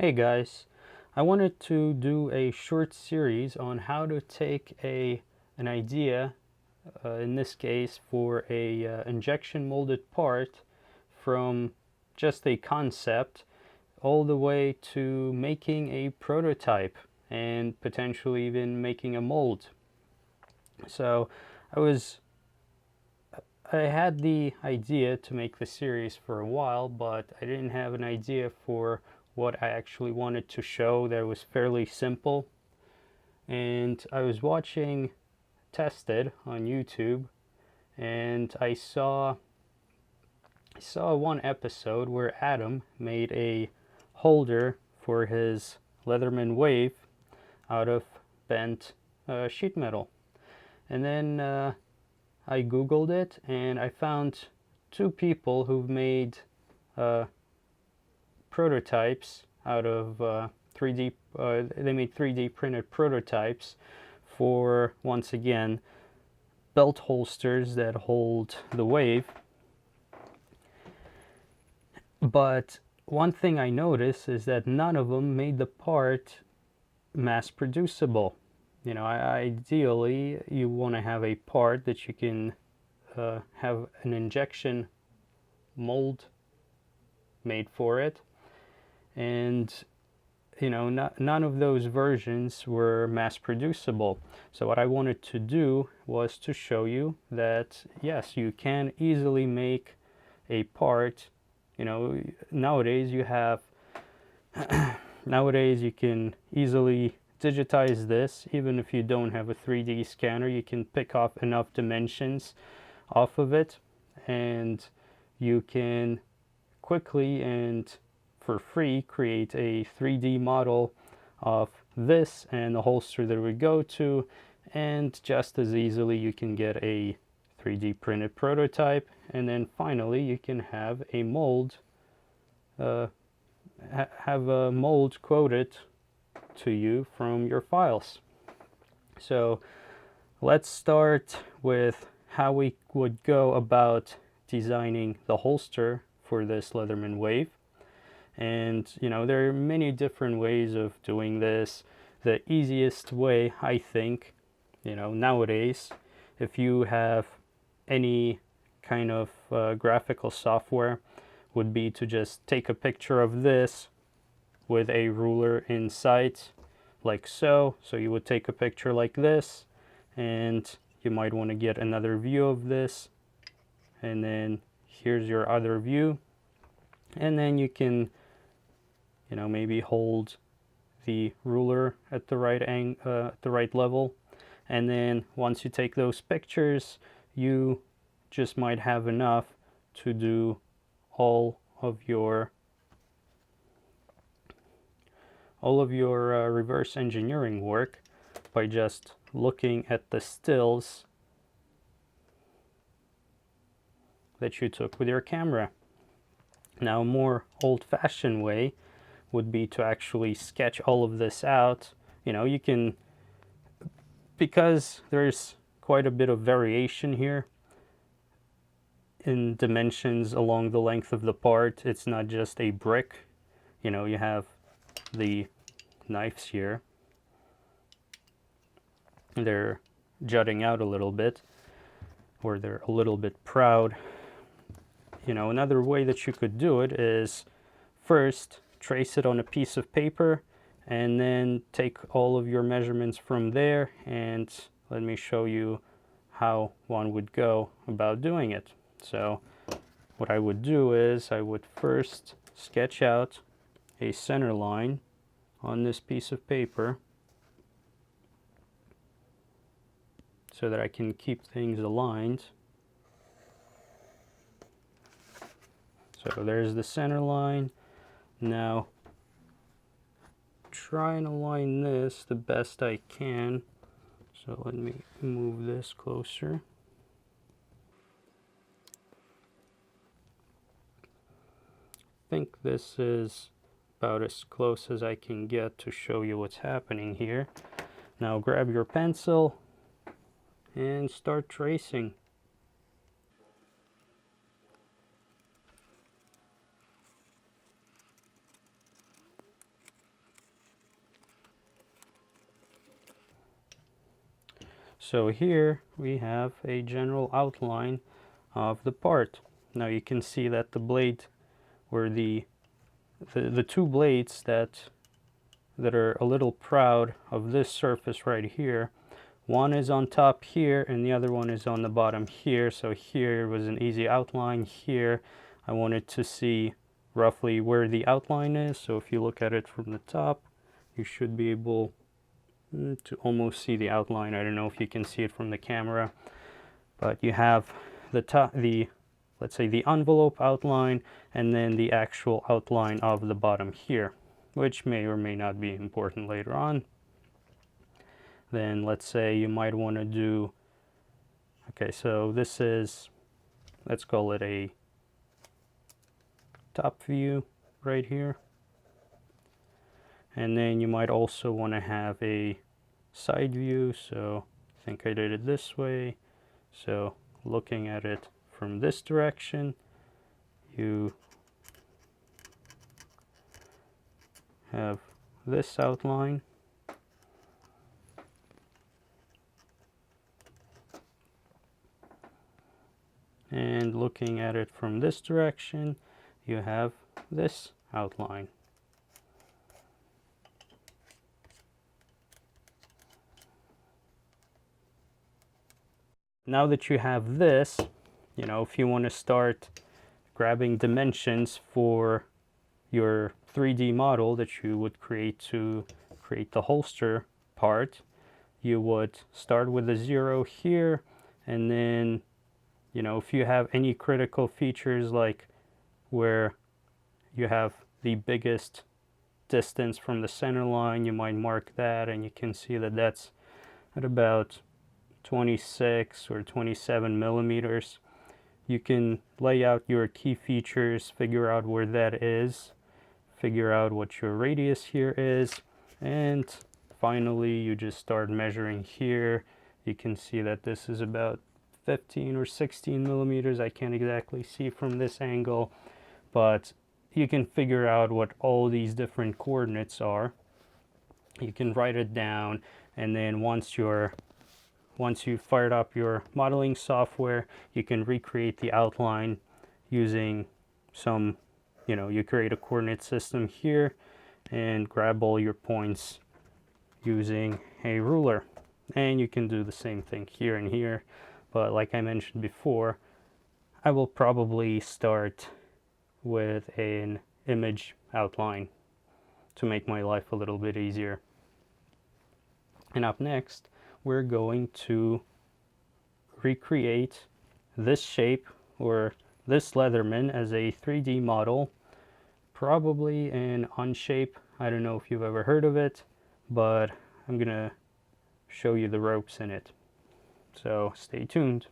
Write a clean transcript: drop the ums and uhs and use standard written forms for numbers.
Hey guys, I wanted to do a short series on how to take an idea, in this case for a injection molded part, from just a concept all the way to making a prototype and potentially even making a mold. So I was I had the idea to make the series for a while, but I didn't have an idea for what I actually wanted to show that was fairly simple. And I was watching Tested on YouTube, and I saw one episode where Adam made a holder for his Leatherman wave out of bent sheet metal. And then I googled it and I found two people who've made uh, prototypes out of 3D. They made 3D printed prototypes for, once again, belt holsters that hold the wave. But one thing I noticed is that none of them made the part mass producible. You know, ideally you want to have a part that you can have an injection mold made for it, and none of those versions were mass producible. So what I wanted to do was to show you that yes, you can easily make a part. Nowadays you have nowadays you can easily digitize this. Even if you don't have a 3D scanner, you can pick off enough dimensions off of it, and you can quickly and for free create a 3D model of this and the holster that it would go to, and just as easily you can get a 3D printed prototype, and then finally you can have a mold have a mold quoted to you from your files. So let's start with how we would go about designing the holster for this Leatherman wave. And there are many different ways of doing this. The easiest way, I think, nowadays, if you have any kind of graphical software, would be to just take a picture of this with a ruler in sight, like so. So you would take a picture like this, and you might want to get another view of this, and then here's your other view, and then you can maybe hold the ruler at the right level, and then once you take those pictures, you just might have enough to do all of your reverse engineering work by just looking at the stills that you took with your camera. Now, a more old-fashioned way would be to actually sketch all of this out. You can, because there's quite a bit of variation here in dimensions along the length of the part. It's not just a brick. You have the knives here. They're jutting out a little bit, or they're a little bit proud. Another way that you could do it is first trace it on a piece of paper, and then take all of your measurements from there, and let me show you how one would go about doing it. So what I would do is I would first sketch out a center line on this piece of paper so that I can keep things aligned. So there's the center line. Now try and align this the best I can. So let me move this closer. I think this is about as close as I can get to show you what's happening here. Now grab your pencil and start tracing. So here we have a general outline of the part. Now you can see that the blade, or the two blades that are a little proud of this surface right here, one is on top here and the other one is on the bottom here. So here was an easy outline. Here I wanted to see roughly where the outline is. So if you look at it from the top, you should be able to almost see the outline. I don't know if you can see it from the camera, but you have the top, let's say the envelope outline, and then the actual outline of the bottom here, which may or may not be important later on. Then let's say you might want to do, okay, so this is, let's call it a top view right here. And then you might also want to have a side view. So I think I did it this way. So looking at it from this direction, you have this outline. And looking at it from this direction, you have this outline. Now that you have this, you know, if you want to start grabbing dimensions for your 3D model that you would create to create the holster part, you would start with a 0 here, and then, you know, if you have any critical features like where you have the biggest distance from the center line, you might mark that, and you can see that that's at about 26 or 27 millimeters. You can lay out your key features, figure out where that is, figure out what your radius here is, and finally you just start measuring here. You can see that this is about 15 or 16 millimeters. I can't exactly see from this angle, but you can figure out what all these different coordinates are. You can write it down, and then once you've fired up your modeling software, you can recreate the outline using some, you know, you create a coordinate system here and grab all your points using a ruler. And you can do the same thing here and here. But like I mentioned before, I will probably start with an image outline to make my life a little bit easier. And up next, we're going to recreate this shape, or this Leatherman, as a 3D model, probably in Onshape. I don't know if you've ever heard of it, but I'm gonna show you the ropes in it. So stay tuned.